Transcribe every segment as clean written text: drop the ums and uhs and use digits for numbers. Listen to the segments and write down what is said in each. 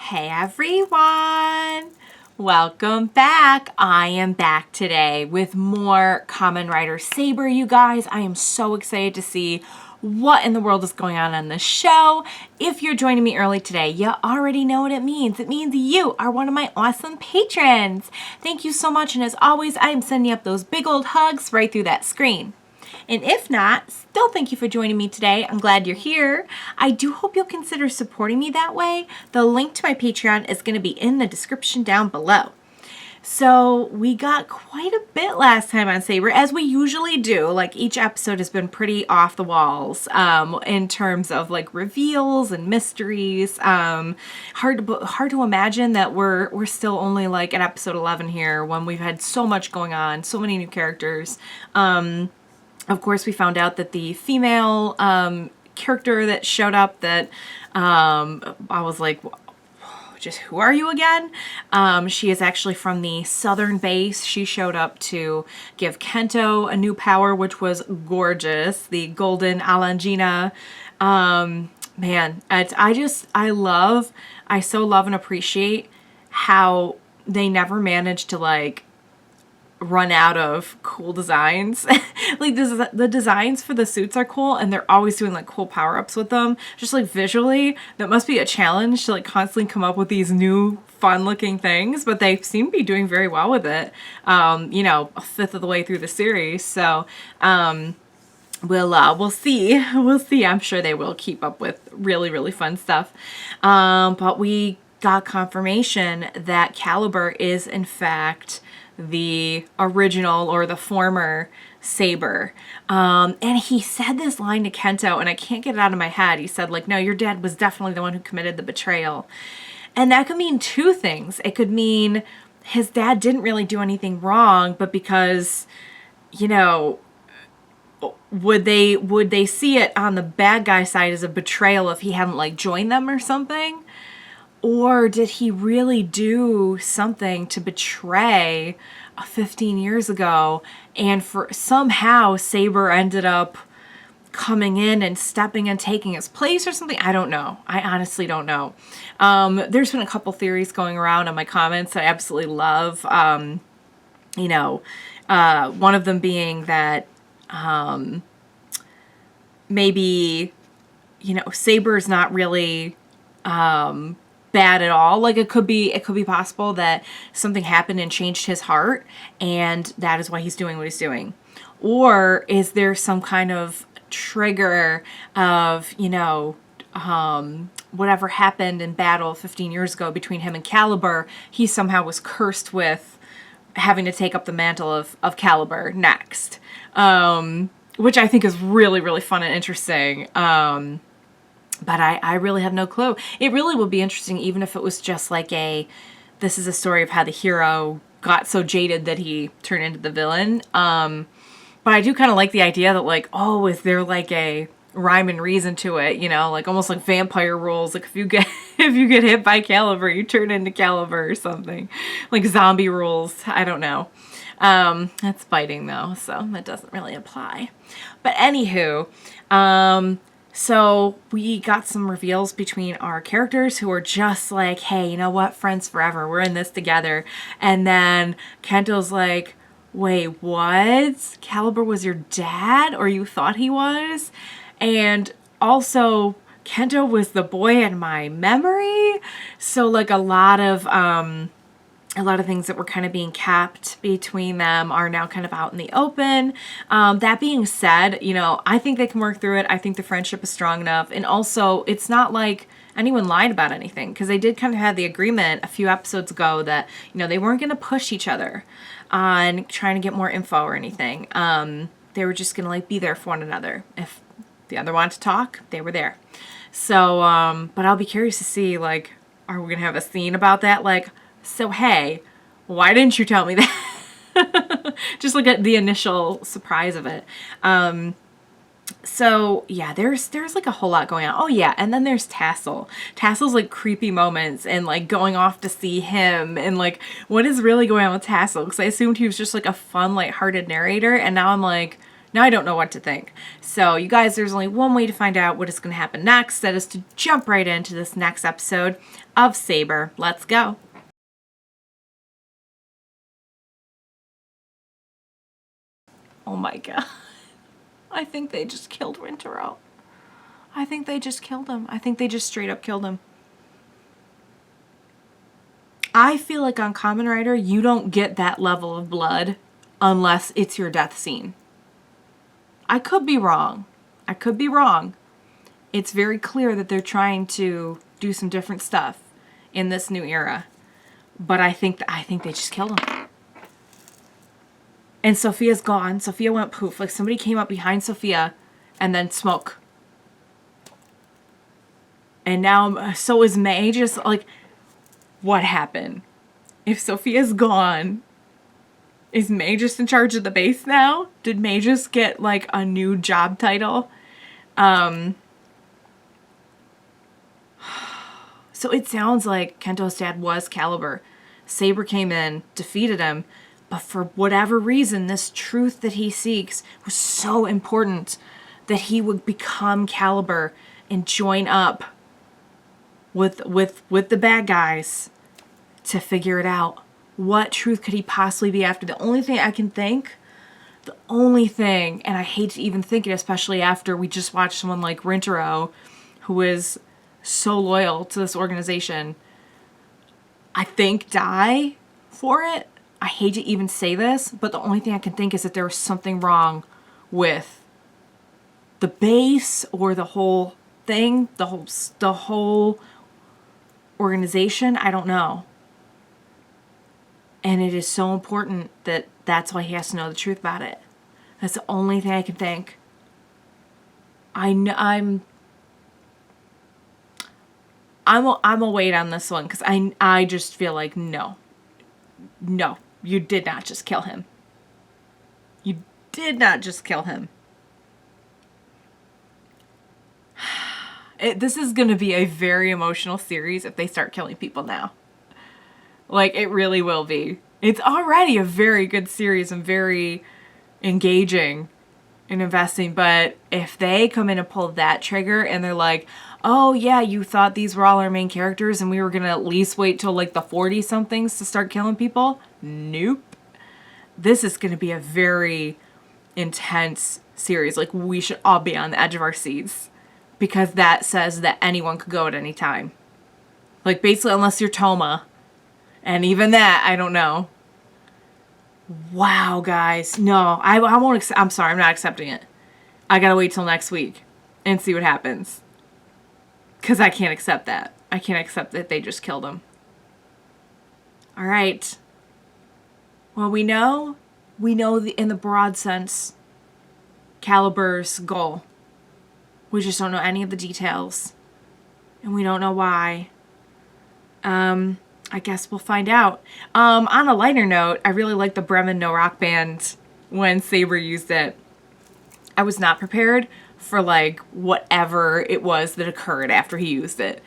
Hey everyone! Welcome back. I am back today with more Kamen Rider Saber, you guys. I am so excited to see what in the world is going on this show. If you're joining me early today, you already know what it means. It means you are one of my awesome patrons. Thank you so much, and as always, I am sending up those big old hugs right through that screen. And if not, still thank you for joining me today. I'm glad you're here. I do hope you'll consider supporting me that way. The link to my Patreon is going to be in the description down below. So we got quite a bit last time on Saber, as we usually do. Like, each episode has been pretty off the walls in terms of like reveals and mysteries. Hard to imagine that we're still only like at episode 11 here when we've had so much going on, so many new characters. Of course, we found out that the female character that showed up that I was like, just who are you again? She is actually from the southern base. She showed up to give Kento a new power, which was gorgeous. The golden Alangina. Man, I so love and appreciate how they never managed to like run out of cool designs. Like, the designs for the suits are cool, and they're always doing like cool power-ups with them. Just like visually, that must be a challenge to like constantly come up with these new fun looking things, but they seem to be doing very well with it. You know, a fifth of the way through the series. So we'll see. I'm sure they will keep up with really, really fun stuff. But we got confirmation that Calibur is in fact the original or the former Saber. And he said this line to Kento, and I can't get it out of my head. He said, like, no, your dad was definitely the one who committed the betrayal. And that could mean two things. It could mean his dad didn't really do anything wrong, but because, you know, would they see it on the bad guy side as a betrayal if he hadn't like joined them or something? Or did he really do something to betray 15 years ago, and for somehow Saber ended up coming in and stepping and taking his place or something? I don't know. I honestly don't know. There's been a couple theories going around in my comments that I absolutely love. You know, one of them being that maybe, you know, Saber's not really bad at all. Like, it could be possible that something happened and changed his heart, and that is why he's doing what he's doing. Or is there some kind of trigger of, you know, whatever happened in battle 15 years ago between him and Calibur, he somehow was cursed with having to take up the mantle of Calibur next. Which I think is really, really fun and interesting. But I really have no clue. It really would be interesting even if it was just like this is a story of how the hero got so jaded that he turned into the villain. But I do kind of like the idea that like, oh, is there like a rhyme and reason to it, you know, like almost like vampire rules. Like if you get hit by Calibur, you turn into Calibur or something. Like zombie rules. I don't know. That's fighting though, so that doesn't really apply. But anywho, so we got some reveals between our characters who are just like, hey, you know what? Friends forever. We're in this together. And then Kento's like, wait, what? Calibur was your dad? Or you thought he was? And also, Kento was the boy in my memory. So like a lot of things that were kind of being kept between them are now kind of out in the open. That being said, you know, I think they can work through it. I think the friendship is strong enough. And also, it's not like anyone lied about anything, because they did kind of have the agreement a few episodes ago that, you know, they weren't going to push each other on trying to get more info or anything. They were just going to like be there for one another. If the other wanted to talk, they were there. So, but I'll be curious to see, like, are we going to have a scene about that? Like, so, hey, why didn't you tell me that? Just look at the initial surprise of it. So, yeah, there's like a whole lot going on. Oh, yeah, and then there's Tassel. Tassel's, like, creepy moments and, like, going off to see him and, like, what is really going on with Tassel? Because I assumed he was just, like, a fun, lighthearted narrator, and now I'm like, Now I don't know what to think. So you guys, there's only one way to find out what is going to happen next. That is to jump right into this next episode of Saber. Let's go. Oh my god. I think they just killed Rintaro. I think they just killed him. I think they just straight up killed him. I feel like on Kamen Rider, you don't get that level of blood unless it's your death scene. I could be wrong. I could be wrong. It's very clear that they're trying to do some different stuff in this new era. But I think they just killed him. And Sophia's gone. Sophia went poof. Like somebody came up behind Sophia and then smoke. And now, so is May just like, what happened? If Sophia's gone, is May just in charge of the base now? Did May just get like a new job title? So it sounds like Kento's dad was Calibur. Saber came in, defeated him, but for whatever reason, this truth that he seeks was so important that he would become Calibur and join up with the bad guys to figure it out. What truth could he possibly be after? The only thing I can think, and I hate to even think it, especially after we just watched someone like Rintaro, who is so loyal to this organization, I think die for it. I hate to even say this, but the only thing I can think is that there was something wrong with the base or the whole thing, the whole organization. I don't know. And it is so important that that's why he has to know the truth about it. That's the only thing I can think. I'm a wait on this one because I just feel like no, you did not just kill him. You did not just kill him. This is going to be a very emotional series if they start killing people now. Like, it really will be. It's already a very good series and very engaging and investing, but if they come in and pull that trigger and they're like, oh yeah, you thought these were all our main characters and we were going to at least wait till like the 40-somethings to start killing people? Nope. This is going to be a very intense series. Like, we should all be on the edge of our seats because that says that anyone could go at any time. Like, basically, unless you're Toma. And even that, I don't know. Wow, guys. No, I won't. I'm sorry, I'm not accepting it. I gotta wait till next week and see what happens. Because I can't accept that. I can't accept that they just killed him. All right. Well, we know in the broad sense, Calibur's goal. We just don't know any of the details. And we don't know why. I guess we'll find out. On a lighter note, I really like the Bremen No Rock Band when Saber used it. I was not prepared for like whatever it was that occurred after he used it.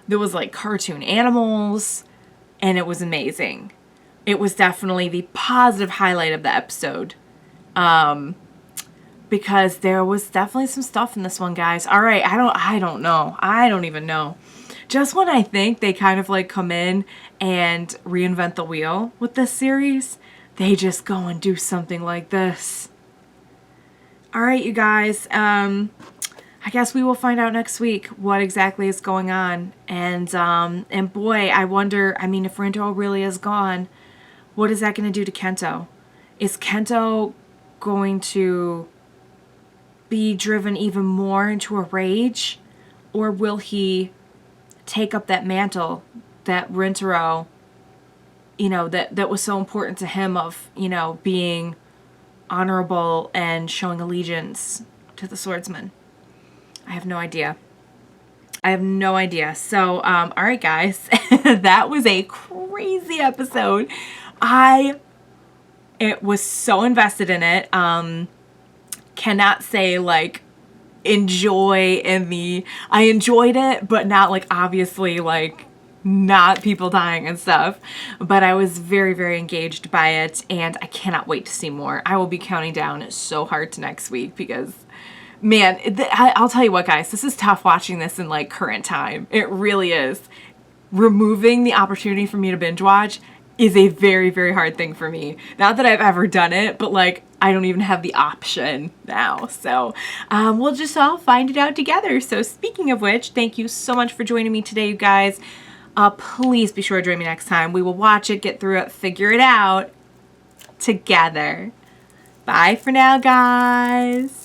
There was like cartoon animals and it was amazing. It was definitely the positive highlight of the episode. Because there was definitely some stuff in this one, guys. All right, I don't know. I don't even know. Just when I think they kind of like come in and reinvent the wheel with this series, they just go and do something like this. All right, you guys. I guess we will find out next week what exactly is going on. And boy, I wonder, I mean, if Rintaro really is gone, what is that going to do to Kento? Is Kento going to be driven even more into a rage? Or will he take up that mantle that Rintaro, that was so important to him of, being honorable and showing allegiance to the swordsman? I have no idea. So, all right, guys, that was a crazy episode. It was so invested in it. Cannot say like I enjoyed it, but not like obviously like not people dying and stuff. But I was very, very engaged by it, and I cannot wait to see more. I will be counting down so hard to next week because, man, I'll tell you what, guys, this is tough watching this in like current time. It really is. Removing the opportunity for me to binge watch is a very, very hard thing for me. Not that I've ever done it, but like I don't even have the option now. So we'll just all find it out together. So speaking of which, thank you so much for joining me today, you guys. Please be sure to join me next time. We will watch it, get through it, figure it out together. Bye for now, guys.